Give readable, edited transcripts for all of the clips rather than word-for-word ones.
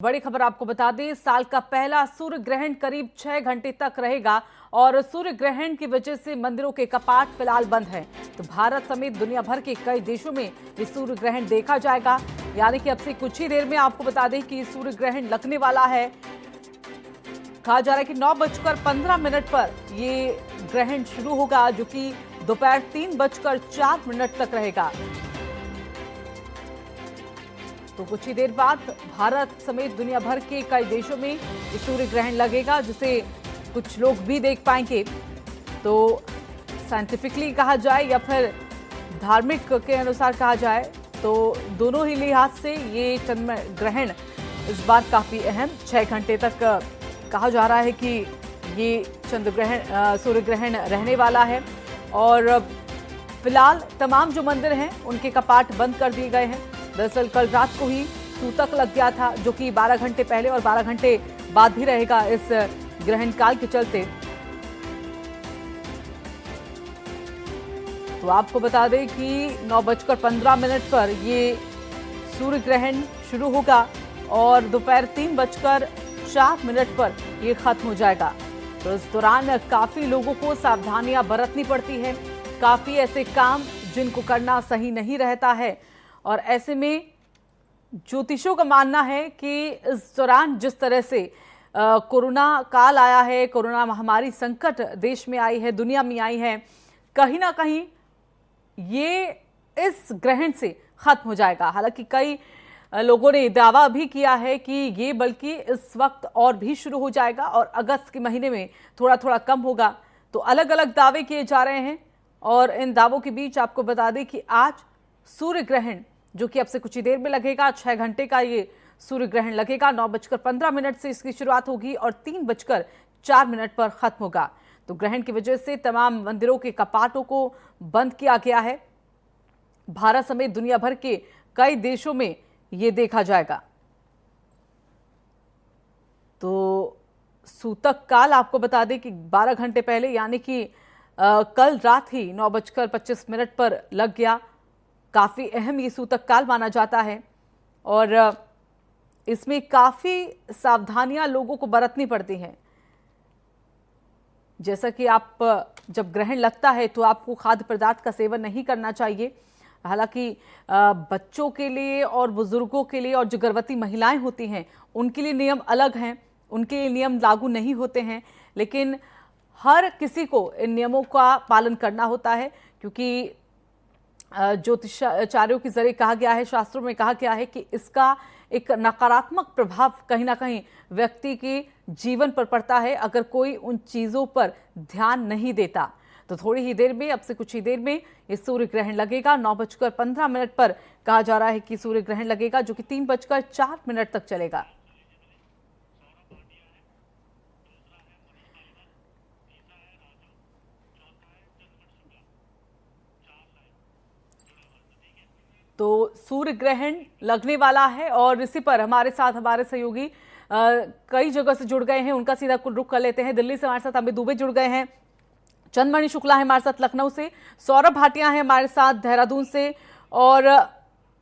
बड़ी खबर आपको बता दें, साल का पहला सूर्य ग्रहण करीब 6 घंटे तक रहेगा और सूर्य ग्रहण की वजह से मंदिरों के कपाट फिलहाल बंद हैं। तो भारत समेत दुनिया भर के कई देशों में ये सूर्य ग्रहण देखा जाएगा। यानी कि अब से कुछ ही देर में आपको बता दें कि सूर्य ग्रहण लगने वाला है। कहा जा रहा है कि 9:15 पर ये ग्रहण शुरू होगा, जो कि दोपहर 3:04 तक रहेगा। तो कुछ ही देर बाद भारत समेत दुनिया भर के कई देशों में ये सूर्य ग्रहण लगेगा, जिसे कुछ लोग भी देख पाएंगे। तो साइंटिफिकली कहा जाए या फिर धार्मिक के अनुसार कहा जाए, तो दोनों ही लिहाज से ये चंद्र ग्रहण इस बार काफी अहम 6 घंटे तक कहा जा रहा है कि ये चंद्र ग्रहण सूर्य ग्रहण रहने वाला है। और फिलहाल तमाम जो मंदिर हैं उनके कपाट बंद कर दिए गए हैं। दरअसल कल रात को ही सूतक लग गया था, जो कि 12 घंटे पहले और 12 घंटे बाद भी रहेगा इस ग्रहण काल के चलते। तो आपको बता दें कि 9:15 पर ये सूर्य ग्रहण शुरू होगा और दोपहर 3:04 पर ये खत्म हो जाएगा। तो इस दौरान काफी लोगों को सावधानियां बरतनी पड़ती है। काफी ऐसे काम जिनको करना सही नहीं रहता है, और ऐसे में ज्योतिषियों का मानना है कि इस दौरान जिस तरह से कोरोना काल आया है, कोरोना महामारी संकट देश में आई है, दुनिया में आई है, कहीं ना कहीं ये इस ग्रहण से खत्म हो जाएगा। हालांकि कई लोगों ने दावा भी किया है कि ये बल्कि इस वक्त और भी शुरू हो जाएगा और अगस्त के महीने में थोड़ा थोड़ा कम होगा। तो अलग अलग दावे किए जा रहे हैं, और इन दावों के बीच आपको बता दें कि आज सूर्य ग्रहण, जो कि अब से कुछ ही देर में लगेगा, 6 घंटे का ये सूर्य ग्रहण लगेगा। 9:15 से इसकी शुरुआत होगी और 3:04 पर खत्म होगा। तो ग्रहण की वजह से तमाम मंदिरों के कपाटों को बंद किया गया है। भारत समेत दुनिया भर के कई देशों में ये देखा जाएगा। तो सूतक काल आपको बता दें कि 12 घंटे पहले, यानी कि कल रात ही 9:25 पर लग गया। काफी अहम ये सूतक काल माना जाता है, और इसमें काफी सावधानियां लोगों को बरतनी पड़ती हैं। जैसा कि आप जब ग्रहण लगता है तो आपको खाद्य पदार्थ का सेवन नहीं करना चाहिए। हालांकि बच्चों के लिए और बुजुर्गों के लिए और जो गर्भवती महिलाएं होती हैं उनके लिए नियम अलग हैं, उनके लिए नियम लागू नहीं होते हैं। लेकिन हर किसी को इन नियमों का पालन करना होता है, क्योंकि ज्योतिषाचार्यों के जरिए कहा गया है, शास्त्रों में कहा गया है कि इसका एक नकारात्मक प्रभाव कहीं ना कहीं व्यक्ति के जीवन पर पड़ता है अगर कोई उन चीजों पर ध्यान नहीं देता। तो थोड़ी ही देर में, अब से कुछ ही देर में ये सूर्य ग्रहण लगेगा। 9:15 पर कहा जा रहा है कि सूर्य ग्रहण लगेगा, जो कि 3:04 तक चलेगा। तो सूर्य ग्रहण लगने वाला है और इसी पर हमारे साथ हमारे सहयोगी कई जगह से जुड़ गए हैं। उनका सीधा रुख कर लेते हैं। दिल्ली से हमारे साथ अमित दुबे जुड़ गए हैं, चंद्रमणि शुक्ला है हमारे साथ लखनऊ से, सौरभ भाटिया है हमारे साथ देहरादून से, और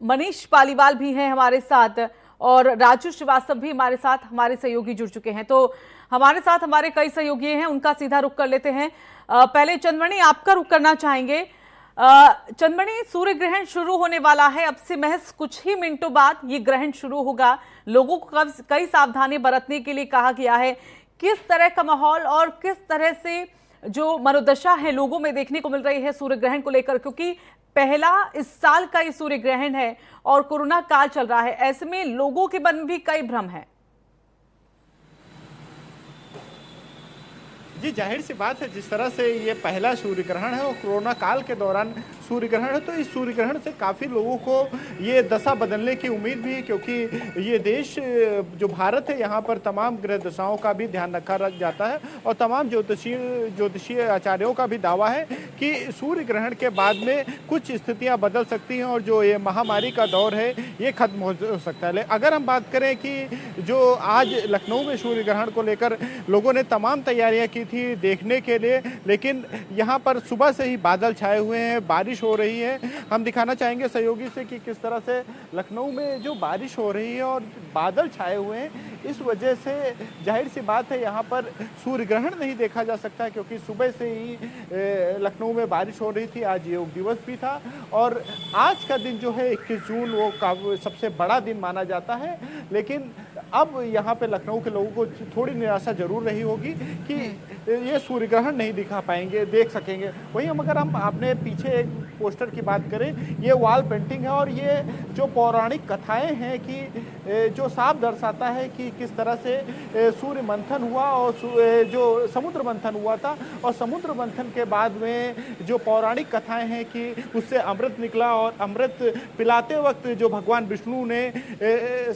मनीष पालीवाल भी हैं हमारे साथ, और राजू श्रीवास्तव भी हमारे साथ हमारे सहयोगी जुड़ चुके हैं। तो हमारे साथ हमारे कई सहयोगी हैं, उनका सीधा रुख कर लेते हैं। पहले चंद्रमणि, आपका रुख करना चाहेंगे। चंद्रमणि, सूर्य ग्रहण शुरू होने वाला है, अब से महज कुछ ही मिनटों बाद ये ग्रहण शुरू होगा। लोगों को कई सावधानी बरतने के लिए कहा गया है। किस तरह का माहौल और किस तरह से जो मनोदशा है लोगों में देखने को मिल रही है सूर्य ग्रहण को लेकर, क्योंकि पहला इस साल का ये सूर्य ग्रहण है और कोरोना काल चल रहा है, ऐसे में लोगों के मन में भी कई भ्रम है। जी, जाहिर सी बात है, जिस तरह से ये पहला सूर्य ग्रहण है और कोरोना काल के दौरान सूर्य ग्रहण है, तो इस सूर्य ग्रहण से काफ़ी लोगों को ये दशा बदलने की उम्मीद भी है, क्योंकि ये देश जो भारत है, यहाँ पर तमाम ग्रह दशाओं का भी ध्यान रखा जाता है, और तमाम ज्योतिषीय आचार्यों का भी दावा है कि सूर्य ग्रहण के बाद में कुछ स्थितियाँ बदल सकती हैं और जो ये महामारी का दौर है ये खत्म हो सकता है। अगर हम बात करें कि जो आज लखनऊ में सूर्य ग्रहण को लेकर लोगों ने तमाम तैयारियाँ की थी देखने के लिए, लेकिन यहाँ पर सुबह से ही बादल छाए हुए हैं, बारिश हो रही है। हम दिखाना चाहेंगे सहयोगी से कि किस तरह से लखनऊ में जो बारिश हो रही है और बादल छाए हुए हैं, इस वजह से जाहिर सी बात है यहाँ पर सूर्य ग्रहण नहीं देखा जा सकता, क्योंकि सुबह से ही लखनऊ में बारिश हो रही थी। आज योग दिवस भी था और आज का दिन जो है 21 जून वो सबसे बड़ा दिन माना जाता है। लेकिन अब यहाँ पे लखनऊ के लोगों को थोड़ी निराशा जरूर रही होगी कि ये सूर्य ग्रहण नहीं दिखा पाएंगे, देख सकेंगे। वहीं अगर हम अपने पीछे एक पोस्टर की बात करें, ये वॉल पेंटिंग है और ये जो पौराणिक कथाएं हैं कि जो साफ दर्शाता है कि किस तरह से सूर्य मंथन हुआ और जो समुद्र मंथन हुआ था, और समुद्र मंथन के बाद में जो पौराणिक कथाएं हैं कि उससे अमृत निकला और अमृत पिलाते वक्त जो भगवान विष्णु ने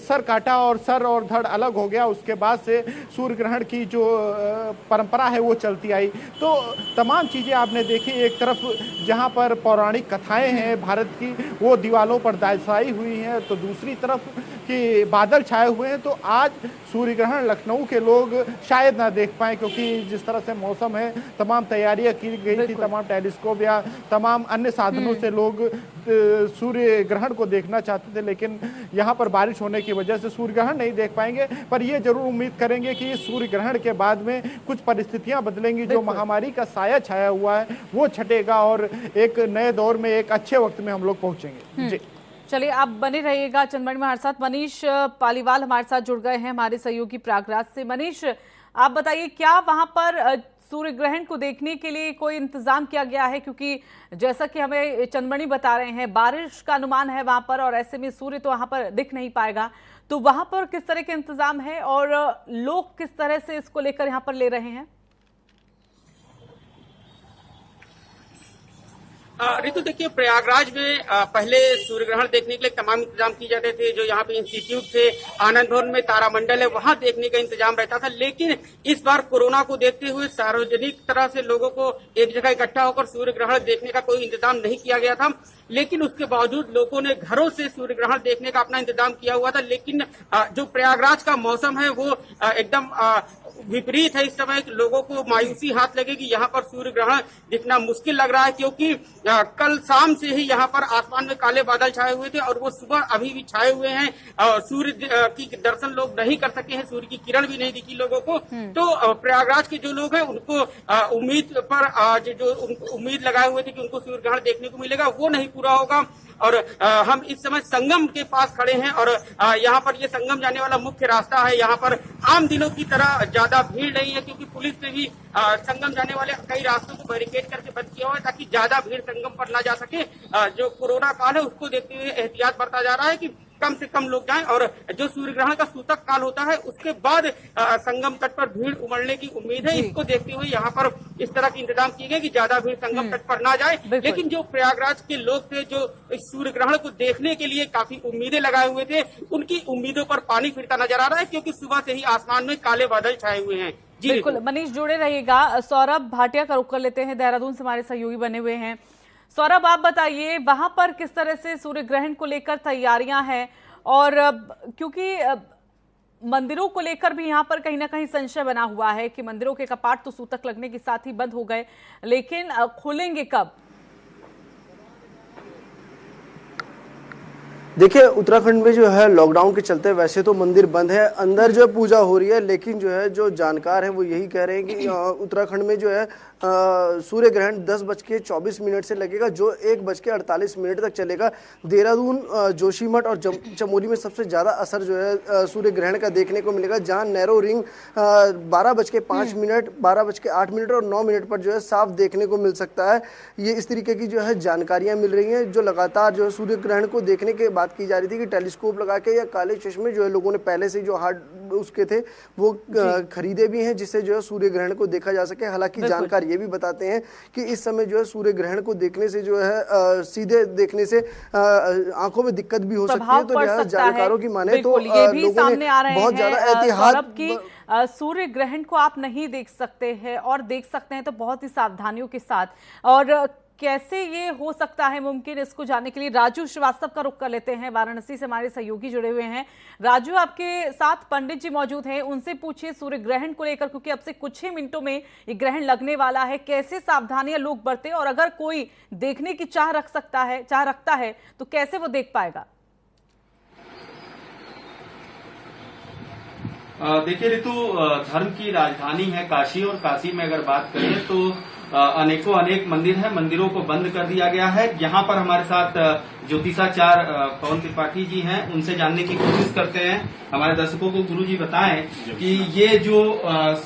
सर काटा और सर और धड़ अलग हो गया, उसके बाद से सूर्य ग्रहण की जो परंपरा है वो चलती आई। तो तमाम चीज़ें आपने देखी, एक तरफ जहाँ पर पौराणिक कथाएं हैं भारत की वो दीवालों पर दर्शाई हुई हैं, तो दूसरी तरफ कि बादल छाए हुए हैं। तो आज सूर्य ग्रहण लखनऊ के लोग शायद ना देख पाए, क्योंकि जिस तरह से मौसम है, तमाम तैयारियां की गई थी, तमाम टेलीस्कोप या तमाम अन्य साधनों से लोग सूर्य ग्रहण को देखना चाहते थे, लेकिन यहाँ पर बारिश होने की वजह से सूर्य ग्रहण नहीं देख पाएंगे। पर ये जरूर उम्मीद करेंगे कि इस सूर्य ग्रहण के बाद में कुछ परिस्थितियां बदलेंगी, जो महामारी का साया छाया हुआ है वो छटेगा और एक नए दौर में, एक अच्छे वक्त में हम लोग पहुंचेंगे। जी चलिए, आप बने रहिएगा चंदमणि में हमारे साथ। मनीष पालीवाल हमारे साथ जुड़ गए हैं हमारे सहयोगी प्रयागराज से। मनीष, आप बताइए, क्या वहां पर सूर्य ग्रहण को देखने के लिए कोई इंतजाम किया गया है? क्योंकि जैसा कि हमें चंदमणि बता रहे हैं, बारिश का अनुमान है वहां पर और ऐसे में सूर्य तो वहां पर दिख नहीं पाएगा। तो वहां पर किस तरह के इंतजाम है और लोग किस तरह से इसको लेकर यहाँ पर ले रहे हैं? ऋतु, देखिए, प्रयागराज में पहले सूर्य ग्रहण देखने के लिए तमाम इंतजाम किए जाते थे। जो यहाँ पे इंस्टीट्यूट थे, आनंद भवन में तारामंडल है, वहां देखने का इंतजाम रहता था। लेकिन इस बार कोरोना को देखते हुए सार्वजनिक तरह से लोगों को एक जगह इकट्ठा होकर सूर्य ग्रहण देखने का कोई इंतजाम नहीं किया गया था। लेकिन उसके बावजूद लोगों ने घरों से सूर्य ग्रहण देखने का अपना इंतजाम किया हुआ था। लेकिन जो प्रयागराज का मौसम है वो एकदम विपरीत है। इस समय लोगों को मायूसी हाथ लगेगी, यहाँ पर सूर्य ग्रहण दिखना मुश्किल लग रहा है, क्योंकि कल शाम से ही यहाँ पर आसमान में काले बादल छाए हुए थे और वो सुबह अभी भी छाए हुए हैं। सूर्य की दर्शन लोग नहीं कर सके हैं, सूर्य की किरण भी नहीं दिखी लोगों को। तो प्रयागराज के जो लोग हैं उनको उम्मीद पर जो उम्मीद लगाए हुए थे कि उनको सूर्य ग्रहण देखने को मिलेगा, वो नहीं पूरा होगा। और हम इस समय संगम के पास खड़े हैं और यहाँ पर ये संगम जाने वाला मुख्य रास्ता है। यहाँ पर आम दिनों की तरह ज्यादा भीड़ नहीं है, क्योंकि पुलिस ने भी संगम जाने वाले कई रास्तों को बैरिकेड करके बंद किया हुआ है, ताकि ज्यादा भीड़ संगम पर ना जा सके। जो कोरोना काल है उसको देखते हुए एहतियात बरता जा रहा है कि कम से कम लोग जाएं, और जो सूर्य ग्रहण का सूतक काल होता है उसके बाद संगम तट पर भीड़ उमड़ने की उम्मीद है। इसको देखते हुए यहाँ पर इस तरह के इंतजाम किए गए कि ज्यादा भीड़ संगम तट पर ना जाए। लेकिन जो प्रयागराज के लोग थे, जो इस सूर्य ग्रहण को देखने के लिए काफी उम्मीदें लगाए हुए थे, उनकी उम्मीदों पर पानी फिरता नजर आ रहा है, क्योंकि सुबह से ही आसमान में काले बादल छाए हुए हैं। जी बिल्कुल मनीष, जुड़े रहिएगा। सौरभ भाटिया का रुख कर लेते हैं, देहरादून से हमारे सहयोगी बने हुए हैं। सौरभ, आप बताइए, वहां पर किस तरह से सूर्य ग्रहण को लेकर तैयारियां हैं? और क्योंकि मंदिरों को लेकर भी यहाँ पर कहीं ना कहीं संशय बना हुआ है कि मंदिरों के कपाट तो सूतक लगने के साथ ही बंद हो गए, लेकिन खुलेंगे कब? देखिए, उत्तराखंड में जो है लॉकडाउन के चलते वैसे तो मंदिर बंद है, अंदर जो है पूजा हो रही है, लेकिन जो है जो जानकार है वो यही कह रहे हैं कि उत्तराखंड में जो है सूर्य ग्रहण 10:24 से लगेगा, जो 1:48 तक चलेगा। देहरादून, जोशीमठ और चमोली में सबसे ज़्यादा असर जो है सूर्य ग्रहण का देखने को मिलेगा, जहाँ नैरो रिंग 12:05, 12:08 और 9 पर जो है साफ देखने को मिल सकता है। ये इस तरीके की जो है जानकारियाँ मिल रही हैं, जो लगातार जो है सूर्य ग्रहण को देखने के बात की जा रही थी कि टेलीस्कोप लगा के या काले चश्मे जो है लोगों ने पहले से जो हार्ड उसके थे वो खरीदे भी हैं, जिससे जो है सूर्य ग्रहण को देखा जा सके। हालांकि जानकार ये भी बताते हैं कि इस समय जो है सूर्य ग्रहण को देखने से जो है सीधे देखने से आंखों में दिक्कत भी हो सकती है। तो जानकारों की माने तो ये भी सामने आ रहे हैं बहुत ज्यादा एहतियात की सूर्य ग्रहण को आप नहीं देख सकते हैं, और देख सकते हैं तो बहुत ही सावधानियों के साथ। और कैसे ये हो सकता है मुमकिन, इसको जानने के लिए राजू श्रीवास्तव का रुख कर लेते हैं। वाराणसी से हमारे सहयोगी जुड़े हुए हैं। राजू, आपके साथ पंडित जी मौजूद हैं, उनसे पूछिए सूर्य ग्रहण को लेकर, क्योंकि अब से कुछ ही मिनटों में ये ग्रहण लगने वाला है। कैसे सावधानियां लोग बरतें, और अगर कोई देखने की चाह रखता है तो कैसे वो देख पाएगा? देखिए ऋतु, धर्म की राजधानी है काशी, और काशी में अगर बात करें तो अनेक मंदिर हैं। मंदिरों को बंद कर दिया गया है। यहाँ पर हमारे साथ ज्योतिषाचार्य पवन त्रिपाठी जी हैं, उनसे जानने की कोशिश करते हैं। हमारे दर्शकों को गुरु जी बताएं कि ये जो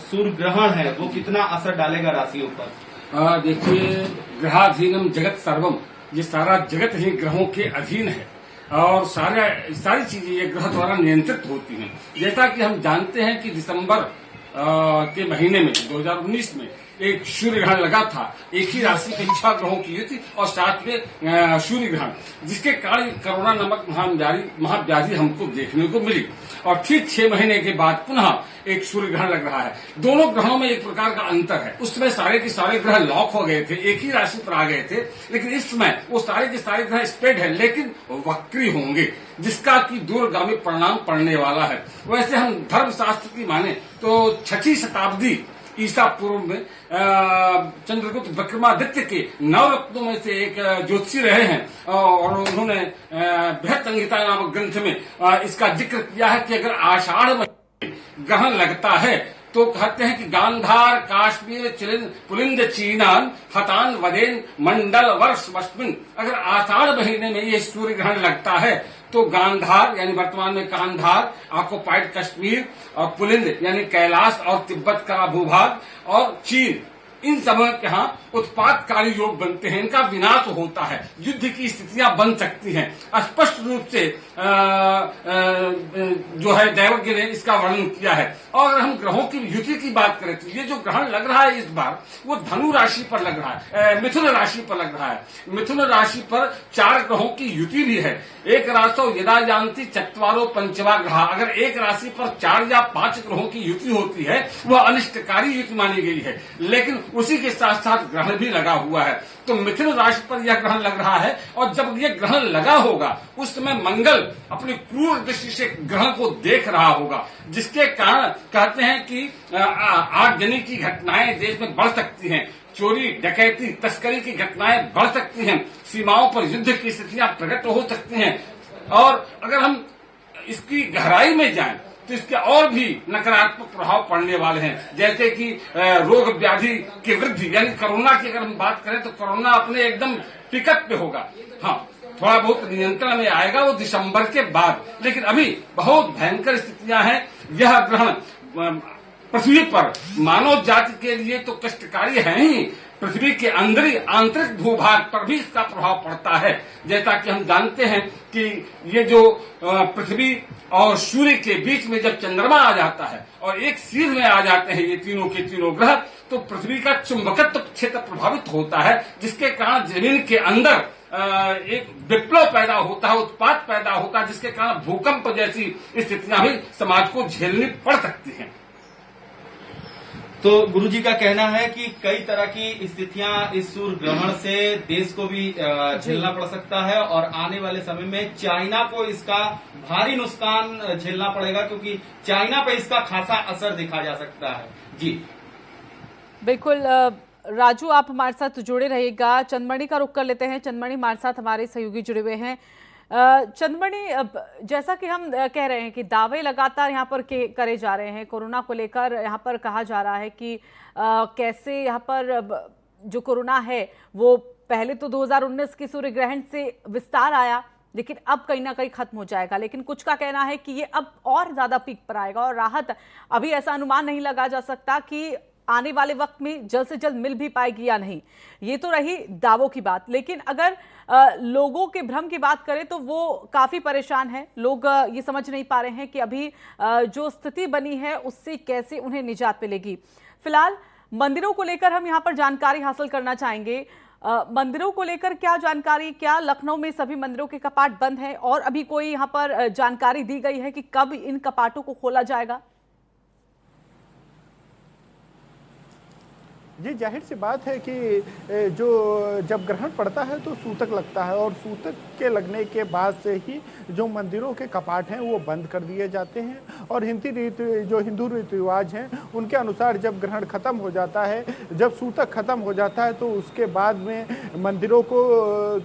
सूर्य ग्रहण है वो कितना असर डालेगा राशियों पर। देखिए, ग्रहाधीनम जगत सर्वम, ये सारा जगत ही ग्रहों के अधीन है और सारी चीजें ये ग्रह द्वारा नियंत्रित होती हैं। जैसा कि हम जानते हैं कि दिसंबर के महीने में 2019 में एक सूर्य ग्रहण लगा था, एक ही राशि के 6 ग्रहों की युति और साथ में सूर्य ग्रहण, जिसके कारण कोरोना नामक महाव्याधि हमको देखने को मिली। और ठीक 6 महीने के बाद पुनः एक सूर्य ग्रहण लग रहा है। दोनों ग्रहों में एक प्रकार का अंतर है। उस समय सारे के सारे ग्रह लॉक हो गए थे, एक ही राशि पर आ गए थे, लेकिन इस समय वो सारे के सारे ग्रह स्प्रेड है, लेकिन वक्री होंगे, जिसका कि दूरगामी परिणाम पड़ने वाला है। वैसे हम धर्मशास्त्र की माने तो 6वीं शताब्दी ईसा पूर्व में चंद्रगुप्त विक्रमादित्य के 9 रत्नों में से एक ज्योतिषी रहे हैं और उन्होंने बृहत संहिता नामक ग्रंथ में इसका जिक्र किया है कि अगर आषाढ़ में ग्रहण लगता है तो कहते हैं कि गांधार काश्मीर चिलिन पुलिंद चीनान हतान वदेन मंडल वर्ष वस्मिन, अगर आषाढ़ महीने में ये सूर्य ग्रहण लगता है तो गांधार यानी वर्तमान में कांधार, ऑक्युपाइड कश्मीर, और पुलिंद यानी कैलाश और तिब्बत का भूभाग, और चीन, इन समय के यहाँ उत्पातकारी योग बनते हैं, इनका विनाश होता है, युद्ध की स्थितियां बन सकती हैं। स्पष्ट रूप से जो है दैवज्ञ ने इसका वर्णन किया है। और अगर हम ग्रहों की युति की बात करें तो ये जो ग्रहण लग रहा है इस बार, वो धनु राशि पर लग रहा है, मिथुन राशि पर लग रहा है। मिथुन राशि पर 4 ग्रहों की युति भी है। एक राशि यदा जानती चत्वारो पंचवा ग्रह, अगर एक राशि पर 4 या 5 ग्रहों की युति होती है वह अनिष्टकारी युति मानी गई है, लेकिन उसी के साथ साथ ग्रहण भी लगा हुआ है। तो मिथुन राशि पर यह ग्रहण लग रहा है, और जब यह ग्रहण लगा होगा उस समय मंगल अपनी क्रूर दृष्टि से ग्रहण को देख रहा होगा, जिसके कारण कहते हैं कि आगजनी की घटनाएं देश में बढ़ सकती हैं, चोरी डकैती तस्करी की घटनाएं बढ़ सकती हैं, सीमाओं पर युद्ध की स्थितियां प्रकट हो सकती हैं। और अगर हम इसकी गहराई में जाएं तो इसके और भी नकारात्मक प्रभाव पड़ने वाले हैं, जैसे कि रोग व्याधि की वृद्धि, यानी कोरोना की अगर हम बात करें तो कोरोना अपने एकदम पिकअप पे होगा। हाँ, थोड़ा बहुत नियंत्रण में आएगा वो दिसंबर के बाद, लेकिन अभी बहुत भयंकर स्थितियां हैं। यह ग्रहण पृथ्वी पर मानव जाति के लिए तो कष्टकारी है ही, पृथ्वी के अंदर आंतरिक भूभाग पर भी इसका प्रभाव पड़ता है। जैसा कि हम जानते हैं कि ये जो पृथ्वी और सूर्य के बीच में जब चंद्रमा आ जाता है और एक सीध में आ जाते हैं ये तीनों के तीनों ग्रह, तो पृथ्वी का चुंबकत्व क्षेत्र प्रभावित होता है, जिसके कारण जमीन के अंदर एक विप्लव पैदा होता है, उत्पात पैदा होता है, जिसके कारण भूकंप जैसी स्थितियां भी समाज को झेलनी पड़ सकती हैं। तो गुरुजी का कहना है कि कई तरह की स्थितियां इस सूर्य ग्रहण से देश को भी झेलना पड़ सकता है, और आने वाले समय में चाइना को इसका भारी नुकसान झेलना पड़ेगा, क्योंकि चाइना पे इसका खासा असर देखा जा सकता है। जी बिल्कुल राजू, आप हमारे साथ जुड़े रहिएगा। चंदमणि का रुख कर लेते हैं। चंदमणि हमारे साथ हमारे सहयोगी जुड़े हुए हैं। चंदमणि, जैसा कि हम कह रहे हैं कि दावे लगातार यहाँ पर करे जा रहे हैं कोरोना को लेकर, यहाँ पर कहा जा रहा है कि कैसे यहाँ पर जो कोरोना है वो पहले तो 2019 की सूर्य ग्रहण से विस्तार आया, लेकिन अब कहीं ना कहीं खत्म हो जाएगा, लेकिन कुछ का कहना है कि ये अब और ज्यादा पीक पर आएगा, और राहत अभी ऐसा अनुमान नहीं लगा जा सकता कि आने वाले वक्त में जल्द से जल्द मिल भी पाएगी या नहीं। ये तो रही दावों की बात, लेकिन अगर लोगों के भ्रम की बात करें तो वो काफी परेशान हैं। लोग ये समझ नहीं पा रहे हैं कि अभी जो स्थिति बनी है उससे कैसे उन्हें निजात मिलेगी। फिलहाल मंदिरों को लेकर हम यहाँ पर जानकारी हासिल करना चाहेंगे। मंदिरों को लेकर क्या जानकारी, क्या लखनऊ में सभी मंदिरों के कपाट बंद हैं और अभी कोई यहाँ पर जानकारी दी गई है कि कब इन कपाटों को खोला जाएगा? जी, जाहिर सी बात है कि जो जब ग्रहण पड़ता है तो सूतक लगता है और सूतक के लगने के बाद से ही जो मंदिरों के कपाट हैं वो बंद कर दिए जाते हैं और हिंदू रीति रिवाज हैं उनके अनुसार जब ग्रहण खत्म हो जाता है, जब सूतक खत्म हो जाता है तो उसके बाद में मंदिरों को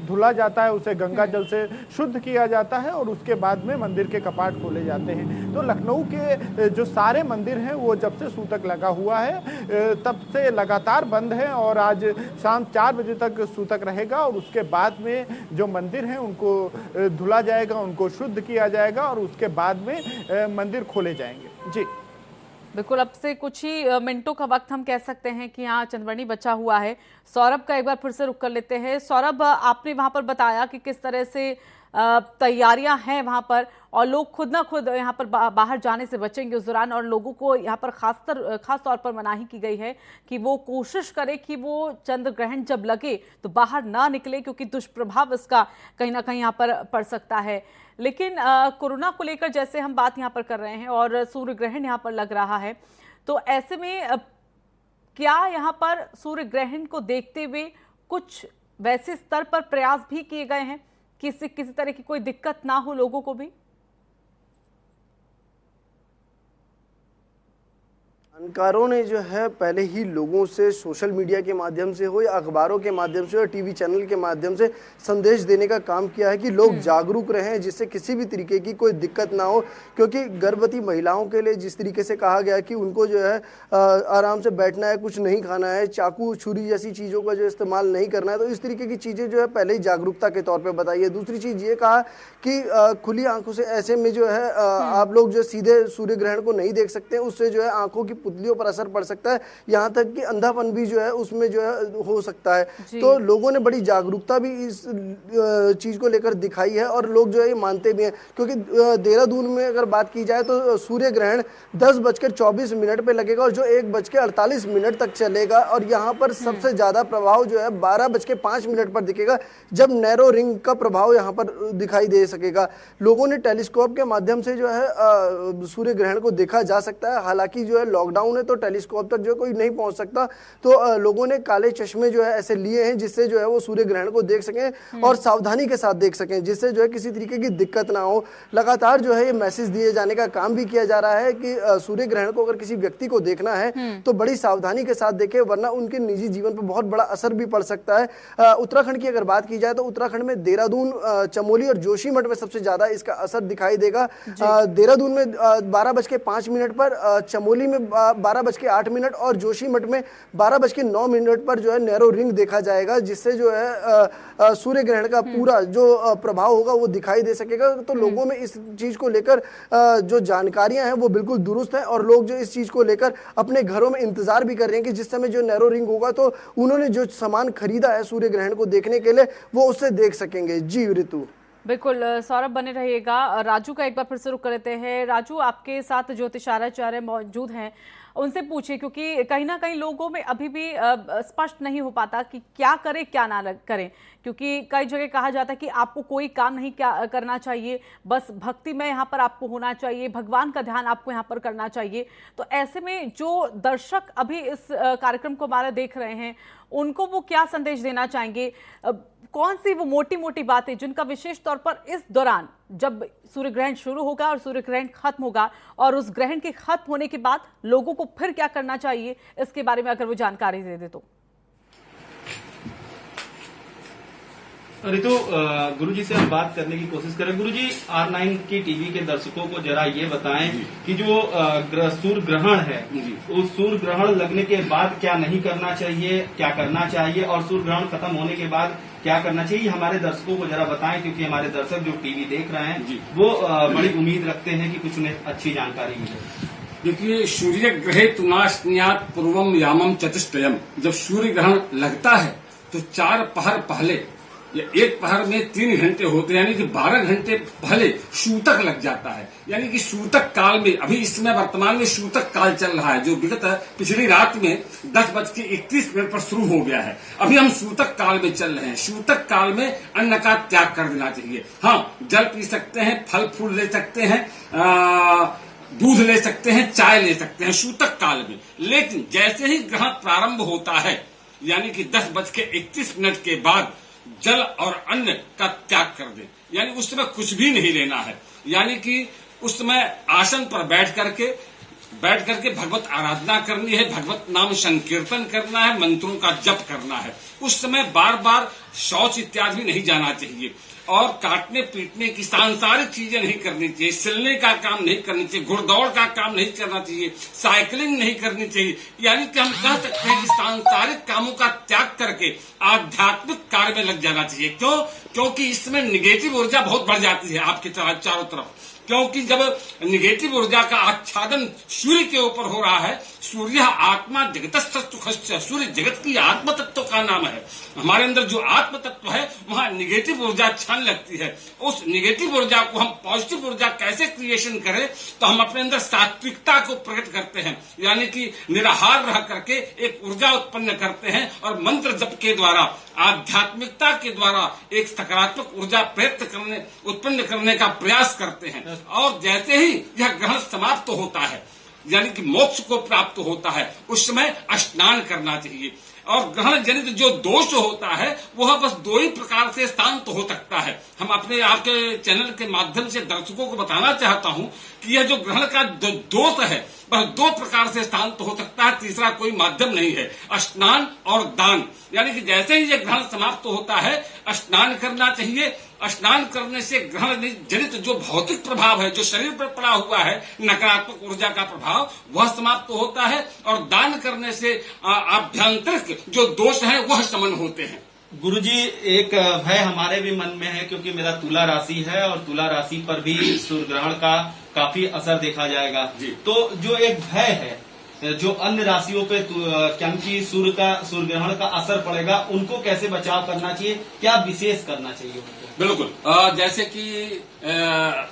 धुला जाता है, उसे गंगा जल से शुद्ध किया जाता है और उसके बाद में मंदिर के कपाट खोले जाते हैं। तो लखनऊ के जो सारे मंदिर हैं वो जब से सूतक लगा हुआ है तब से लगातार बंद है और आज शाम 4 बजे तक सूतक रहेगा और उसके बाद में जो मंदिर हैं उनको धुला जाएगा, उनको शुद्ध किया जाएगा और उसके बाद में मंदिर खोले जाएंगे। जी बिल्कुल, अब से कुछ ही मिनटों का वक्त हम कह सकते हैं कि यहाँ चंद्रवनी बचा हुआ है। सौरभ का एक बार फिर से रुक कर लेते हैं। सौरभ, आपने वहां पर बताया कि किस तरह से तैयारियां हैं वहां पर और लोग खुद ना खुद यहाँ पर बाहर जाने से बचेंगे उस दौरान, और लोगों को यहाँ पर खास तौर पर मनाही की गई है कि वो कोशिश करे कि वो चंद्र ग्रहण जब लगे तो बाहर ना निकले, क्योंकि दुष्प्रभाव इसका कहीं ना कहीं यहाँ पर पड़ सकता है। लेकिन कोरोना को लेकर जैसे हम बात यहाँ पर कर रहे हैं और सूर्य ग्रहण यहाँ पर लग रहा है, तो ऐसे में क्या यहाँ पर सूर्य ग्रहण को देखते हुए कुछ वैसे स्तर पर प्रयास भी किए गए हैं कि किसी तरह की कोई दिक्कत ना हो लोगों को भी? जानकारों ने जो है पहले ही लोगों से सोशल मीडिया के माध्यम से हो या अखबारों के माध्यम से और टीवी चैनल के माध्यम से संदेश देने का काम किया है कि लोग जागरूक रहें जिससे किसी भी तरीके की कोई दिक्कत ना हो, क्योंकि गर्भवती महिलाओं के लिए जिस तरीके से कहा गया कि उनको जो है आराम से बैठना है, कुछ नहीं खाना है, चाकू छुरी जैसी चीज़ों का जो इस्तेमाल नहीं करना है, तो इस तरीके की चीज़ें जो है पहले ही जागरूकता के तौर पर बताई है। दूसरी चीज़ ये कहा कि खुली आंखों से ऐसे में जो है आप लोग जो सीधे सूर्य ग्रहण को नहीं देख सकते, उससे जो है आंखों की पुतलियों पर असर पड़ सकता है, यहाँ तक कि अंधापन भी जो है उसमें जो है हो सकता है। तो लोगों ने बड़ी जागरूकता भी इस चीज को लेकर दिखाई है और लोग जो है ये मानते भी हैं, क्योंकि देहरादून में अगर बात की जाए तो सूर्य ग्रहण 10:24 पे लगेगा और जो 1:48 तक चलेगा और यहाँ पर सबसे ज्यादा प्रभाव जो है 12:05 पर दिखेगा, जब नैरो रिंग का प्रभाव यहाँ पर दिखाई दे सकेगा। लोगों ने टेलीस्कोप के माध्यम से जो है सूर्य ग्रहण को देखा जा सकता है, हालांकि जो है लॉकडाउन है तो टेलीस्कोप तक जो कोई नहीं पहुंच सकता, तो लोगों ने काले चश्मे जो है ऐसे लिए हैं जिससे जो है वो सूर्य ग्रहण को देख सकें और सावधानी के साथ देख सकें, जिससे जो है किसी तरीके की दिक्कत ना हो। लगातार जो है ये मैसेज दिए जाने का काम भी किया जा रहा है कि सूर्य ग्रहण को अगर किसी व्यक्ति को देखना है तो बड़ी सावधानी के साथ देखे, वरना उनके निजी जीवन पर बहुत बड़ा असर भी पड़ सकता है। उत्तराखंड की अगर बात की जाए तो उत्तराखंड में देहरादून, चमोली और जोशीमठ में सबसे ज्यादा इसका असर दिखाई देगा। देहरादून में 12:05 पर, चमोली में 12:08 और जोशीमठ में 12:09 पर जो है नैरो रिंग देखा जाएगा, जिससे जो है सूर्य ग्रहण का पूरा जो प्रभाव होगा वो दिखाई दे सकेगा। तो लोगों में इस चीज को लेकर जो जानकारियां हैं वो बिल्कुल दुरुस्त है और लोग जो इस चीज को लेकर अपने घरों में इंतजार भी कर रहे हैं कि जिस समय जो नैरो रिंग होगा तो उन्होंने जो सामान खरीदा है सूर्य ग्रहण को देखने के लिए वो उससे देख सकेंगे। जी ऋतु। बिल्कुल, सौरभ बने रहिएगा। राजू का एक बार फिर से रुक करते हैं। राजू, आपके साथ ज्योतिषाचार्य मौजूद हैं, उनसे पूछिए, क्योंकि कहीं ना कहीं लोगों में अभी भी स्पष्ट नहीं हो पाता कि क्या करें क्या ना करें, क्योंकि कई जगह कहा जाता है कि आपको कोई काम नहीं करना चाहिए, बस भक्ति में यहाँ पर आपको होना चाहिए, भगवान का ध्यान आपको यहाँ पर करना चाहिए। तो ऐसे में जो दर्शक अभी इस कार्यक्रम को हमारा देख रहे हैं उनको वो क्या संदेश देना चाहेंगे? कौन सी वो मोटी मोटी बातें जिनका विशेष तौर पर इस दौरान जब सूर्य ग्रहण शुरू होगा और सूर्य ग्रहण खत्म होगा और उस ग्रहण के खत्म होने के बाद लोगों को फिर क्या करना चाहिए, इसके बारे में अगर वो जानकारी दे दे तो। ऋतु, गुरुजी से हम बात करने की कोशिश करें। गुरुजी, R9 की टीवी के दर्शकों को जरा ये बताएं कि जो सूर्य ग्रहण है उस सूर्य ग्रहण लगने के बाद क्या नहीं करना चाहिए, क्या करना चाहिए, और सूर्य ग्रहण खत्म होने के बाद क्या करना चाहिए, हमारे दर्शकों को जरा बताएं, क्योंकि हमारे दर्शक जो टीवी देख रहे हैं वो बड़ी उम्मीद रखते हैं कि कुछ उन्हें अच्छी जानकारी मिले। देखिए, सूर्य ग्रहे नास्न्यात् पूर्वम यामम चतुष्टयम, जब सूर्य ग्रहण लगता है तो 4 पहर पहले या एक पहर में 3 घंटे होते हैं, यानी कि 12 घंटे पहले सूतक लग जाता है। यानी कि सूतक काल में, अभी इस समय वर्तमान में सूतक काल चल रहा है, जो विगत पिछली रात में 10:31 पर शुरू हो गया है। अभी हम सूतक काल में चल रहे हैं। सूतक काल में अन्न का त्याग कर देना चाहिए। हाँ, जल पी सकते हैं, फल फूल ले सकते हैं, दूध ले सकते हैं, चाय ले सकते हैं सूतक काल में। लेकिन जैसे ही ग्रहण प्रारंभ होता है यानी कि 10:31 के बाद जल और अन्न का त्याग कर दें, यानी उस समय कुछ भी नहीं लेना है। यानी कि उस समय आसन पर बैठ करके भगवत आराधना करनी है, भगवत नाम संकीर्तन करना है, मंत्रों का जप करना है। उस समय बार बार शौच इत्यादि नहीं जाना चाहिए और काटने पीटने की सांसारिक चीजें नहीं करनी चाहिए, सिलने का काम नहीं करनी चाहिए, घुड़दौड़ का काम नहीं करना चाहिए, साइकिलिंग नहीं करनी चाहिए। यानी कि हम कह सकते हैं कि सांसारिक कामों का त्याग करके आध्यात्मिक कार्य में लग जाना चाहिए। क्योंकि इसमें निगेटिव ऊर्जा बहुत बढ़ जाती है आपके चारों तरफ। क्योंकि जब निगेटिव ऊर्जा का आच्छादन सूर्य के ऊपर हो रहा है, सूर्य आत्मा जगतस्तुखस्य, सूर्य जगत की आत्म तत्व का नाम है। हमारे अंदर जो आत्म तत्व है वहां निगेटिव ऊर्जा छान लगती है। उस निगेटिव ऊर्जा को हम पॉजिटिव ऊर्जा कैसे क्रिएशन करें, तो हम अपने अंदर सात्विकता को प्रकट करते हैं, यानी कि निराहार रह करके एक ऊर्जा उत्पन्न करते हैं और मंत्र जप के द्वारा, आध्यात्मिकता के द्वारा एक सकारात्मक ऊर्जा उत्पन्न करने का प्रयास करते हैं। और जैसे ही यह ग्रहण समाप्त होता है यानी कि मोक्ष को प्राप्त होता है, उस समय स्नान करना चाहिए। और ग्रहण जनित जो दोष होता है वह बस 2 ही प्रकार से शांत हो सकता है। हम अपने आपके चैनल के माध्यम से दर्शकों को बताना चाहता हूं कि यह जो ग्रहण का दोष है वह 2 प्रकार से शांत हो सकता है, तीसरा कोई माध्यम नहीं है, स्नान और दान। यानी कि जैसे ही यह ग्रहण समाप्त होता है स्नान करना चाहिए। स्नान करने से ग्रहण जनित जो भौतिक प्रभाव है, जो शरीर पर पड़ा हुआ है नकारात्मक ऊर्जा का प्रभाव, वह समाप्त होता है। और दान करने से आभ्यंतरिक जो दोष है वह शमन होते हैं। गुरुजी, एक भय हमारे भी मन में है क्योंकि मेरा तुला राशि है और तुला राशि पर भी सूर्य ग्रहण का काफी असर देखा जाएगा। तो जो एक भय है जो अन्य राशियों पे क्योंकि सूर्य ग्रहण का असर पड़ेगा, उनको कैसे बचाव करना चाहिए, क्या विशेष करना चाहिए उनको? बिल्कुल, जैसे कि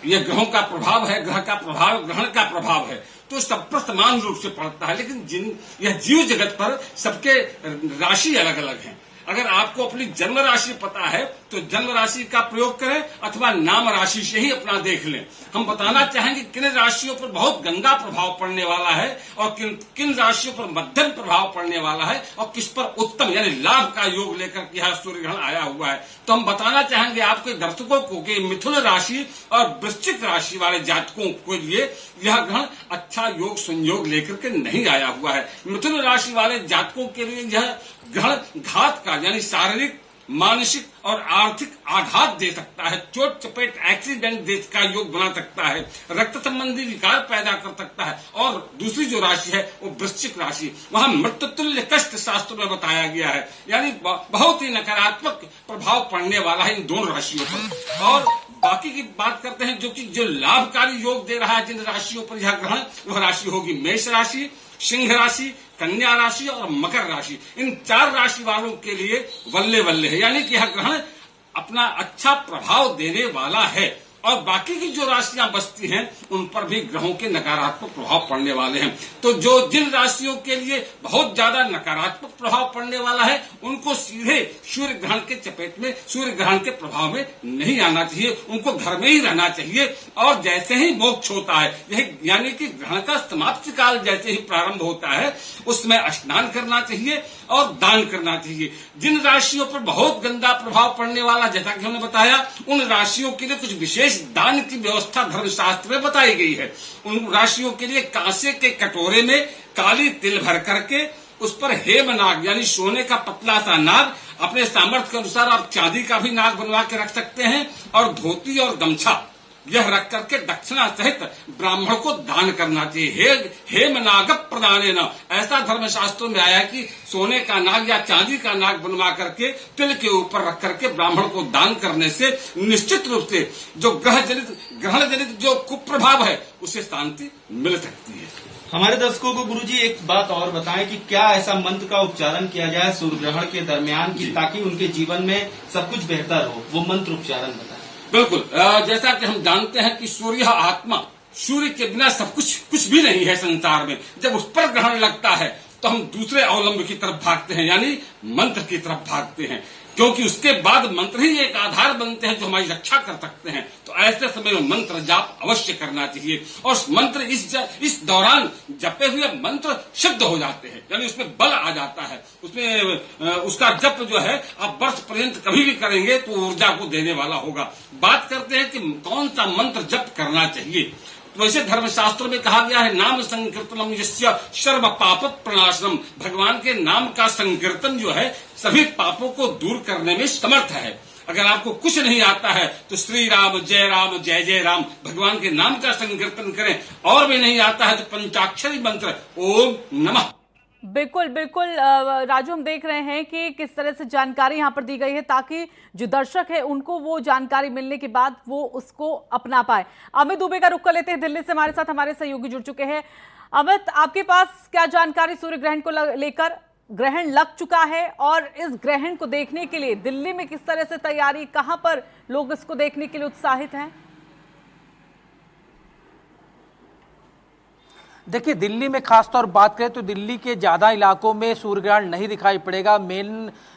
यह ग्रहों का प्रभाव है, ग्रह का प्रभाव ग्रहण का प्रभाव है तो सब पर समान रूप से पड़ता है। लेकिन यह जीव जगत पर सबके राशि अलग अलग है। अगर आपको अपनी जन्म राशि पता है तो जन्म राशि का प्रयोग करें अथवा नाम राशि से ही अपना देख लें। हम बताना चाहेंगे किन राशियों पर बहुत गंदा प्रभाव पड़ने वाला है और किन राशियों पर मध्यम प्रभाव पड़ने वाला है और किस पर उत्तम यानी लाभ का योग लेकर यह सूर्य ग्रहण आया हुआ है। तो हम बताना चाहेंगे आपके दर्शकों को कि मिथुन राशि और वृश्चिक राशि वाले जातकों के लिए यह ग्रहण अच्छा योग संयोग लेकर के नहीं आया हुआ है। मिथुन राशि वाले जातकों के लिए यह ग्रहण घात का यानी शारीरिक, मानसिक और आर्थिक आघात दे सकता है, चोट चपेट एक्सीडेंट का योग बना सकता है, रक्त संबंधी विकार पैदा कर सकता है। और दूसरी जो राशि है वो वृश्चिक राशि, वहां मृत्युतुल्य कष्ट शास्त्र में बताया गया है, यानी बहुत ही नकारात्मक प्रभाव पड़ने वाला है इन दोनों राशियों पर। और बाकी की बात करते हैं जो लाभकारी योग दे रहा है जिन राशियों पर यह ग्रहण, वह राशि होगी मेष राशि, सिंह राशि, कन्या राशि और मकर राशि। इन 4 राशि वालों के लिए वल्ले वल्ले है, यानी कि यह ग्रहण अपना अच्छा प्रभाव देने वाला है। और बाकी की जो राशियां बचती हैं उन पर भी ग्रहों के नकारात्मक प्रभाव पड़ने वाले हैं। तो जिन राशियों के लिए बहुत ज्यादा नकारात्मक प्रभाव पड़ने वाला है उनको सीधे सूर्य ग्रहण के चपेट में, सूर्य ग्रहण के प्रभाव में नहीं आना चाहिए, उनको घर में ही रहना चाहिए। और जैसे ही मोक्ष होता है, यही यानी कि ग्रहण का समाप्ति काल जैसे ही प्रारंभ होता है उसमें स्नान करना चाहिए और दान करना चाहिए। जिन राशियों पर बहुत गंदा प्रभाव पड़ने वाला, जैसा कि हमने बताया, उन राशियों के लिए कुछ विशेष दान की व्यवस्था धर्मशास्त्र में बताई गई है। उन राशियों के लिए कांसे के कटोरे में काली तिल भर करके उस पर हेम नाग यानी सोने का पतला सा नाग, अपने सामर्थ्य के अनुसार आप चांदी का भी नाग बनवा के रख सकते हैं, और धोती और गमछा यह रख करके दक्षिणा सहित ब्राह्मण को दान करना चाहिए। हेम नाग प्रदानेन, ऐसा धर्मशास्त्रों में आया कि सोने का नाग या चांदी का नाग बनवा करके तिल के ऊपर रख करके ब्राह्मण को दान करने से निश्चित रूप से जो ग्रहण जनित जो कुप्रभाव है उसे शांति मिल सकती है। हमारे दर्शकों को गुरुजी एक बात और बताएं कि क्या ऐसा मंत्र का उच्चारण किया जाए सूर्य ग्रहण के दरमियान की ताकि उनके जीवन में सब कुछ बेहतर हो, वो मंत्र उच्चारण बताएं। बिल्कुल, जैसा कि हम जानते हैं कि सूर्य आत्मा, सूर्य के बिना सब कुछ भी नहीं है संसार में। जब उस पर ग्रहण लगता है तो हम दूसरे अवलंब की तरफ भागते हैं, यानी मंत्र की तरफ भागते हैं। क्योंकि उसके बाद मंत्र ही एक आधार बनते हैं जो हमारी रक्षा कर सकते हैं। तो ऐसे समय में मंत्र जाप अवश्य करना चाहिए और मंत्र इस दौरान जपे हुए मंत्र सिद्ध हो जाते हैं, यानी उसमें बल आ जाता है, उसमें उसका जप जो है आप वर्ष पर्यंत कभी भी करेंगे तो ऊर्जा को देने वाला होगा। बात करते हैं कि कौन सा मंत्र जप करना चाहिए। वैसे धर्मशास्त्र में कहा गया है नाम संकीर्तनम यस्य सर्व पाप प्रणाशनम, भगवान के नाम का संकीर्तन जो है सभी पापों को दूर करने में समर्थ है। अगर आपको कुछ नहीं आता है तो श्री राम जय जय राम भगवान के नाम का संकीर्तन करें, और भी नहीं आता है तो पंचाक्षरी मंत्र ओम नमः। बिल्कुल बिल्कुल राजू, हम देख रहे हैं कि किस तरह से जानकारी यहाँ पर दी गई है ताकि जो दर्शक है उनको वो जानकारी मिलने के बाद वो उसको अपना पाए। अमित दुबे का रुख कर लेते हैं, दिल्ली से हमारे साथ हमारे सहयोगी जुड़ चुके हैं। अमित, आपके पास क्या जानकारी सूर्य ग्रहण को लेकर? ग्रहण लग चुका है और इस ग्रहण को देखने के लिए दिल्ली में किस तरह से तैयारी, कहां पर लोग इसको देखने के लिए उत्साहित हैं? देखिए, दिल्ली में खासतौर बात करें तो दिल्ली के ज़्यादा इलाकों में सूर्य ग्रहण नहीं दिखाई पड़ेगा।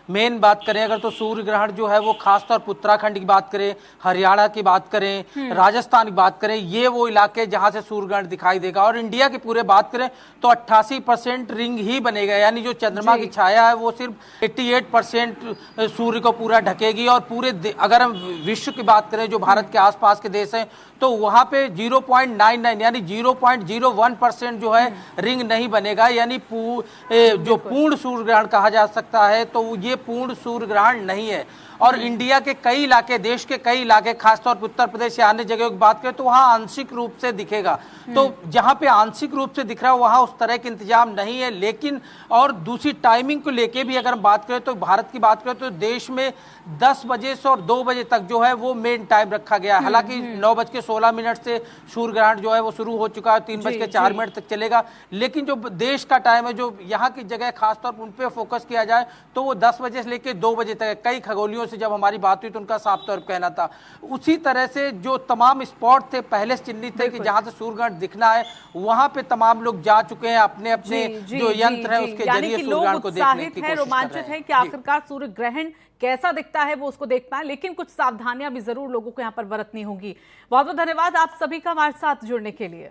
मेन बात करें अगर तो सूर्य ग्रहण जो है वो खासतौर पर उत्तराखंड की बात करें, हरियाणा की बात करें, राजस्थान की बात करें, ये वो इलाके जहां से सूर्य ग्रहण दिखाई देगा। और इंडिया की पूरे बात करें तो 88% रिंग ही बनेगा, यानी जो चंद्रमा की छाया है वो सिर्फ 88% सूर्य को पूरा ढकेगी। और पूरे अगर हम विश्व की बात करें जो भारत के आसपास के देश हैं तो वहां पे 0.99 यानी 0.01% जो है रिंग नहीं बनेगा, यानी जो पूर्ण सूर्य ग्रहण कहा जा सकता है तो ये पूर्ण सूर्य ग्रहण नहीं है। और इंडिया के कई इलाके, देश के कई इलाके, खासतौर पर उत्तर प्रदेश या अन्य जगहों की बात करें तो वहां आंशिक रूप से दिखेगा। तो जहां पे आंशिक रूप से दिख रहा है वहां उस तरह के इंतजाम नहीं है। लेकिन और दूसरी टाइमिंग को लेके भी अगर हम बात करें तो भारत की बात करें तो देश में 10 बजे से और 2 बजे तक जो है वो मेन टाइम रखा गया है। हालांकि 9:16 से सूर्य ग्रहण जो है वो शुरू हो चुका है, 3:04 तक चलेगा। लेकिन जो देश का टाइम है, जो यहाँ की जगह खासतौर पर उन पर फोकस किया जाए तो वो 10 बजे से लेकर 2 बजे तक है। कई खगोलियों से जब हमारी बात हुई तो उनका साफ तौर पर कहना था। उसी तरह से जो तमाम स्पॉट थे पहले से चिन्हित थे कि जहां से सूर्य ग्रहण दिखना है वहां पे तमाम लोग जा चुके हैं, अपने अपने जो यंत्र है उसके जरिए सूर्य ग्रहण को देखने की कोशिश कर रहे हैं। रोमांचित है कि आखिरकार सूर्य ग्रहण कैसा दिखता है वो उसको देख पाए, लेकिन कुछ सावधानियां भी जरूर लोगों को यहाँ पर बरतनी होंगी। बहुत बहुत धन्यवाद आप सभी का हमारे साथ जुड़ने के लिए।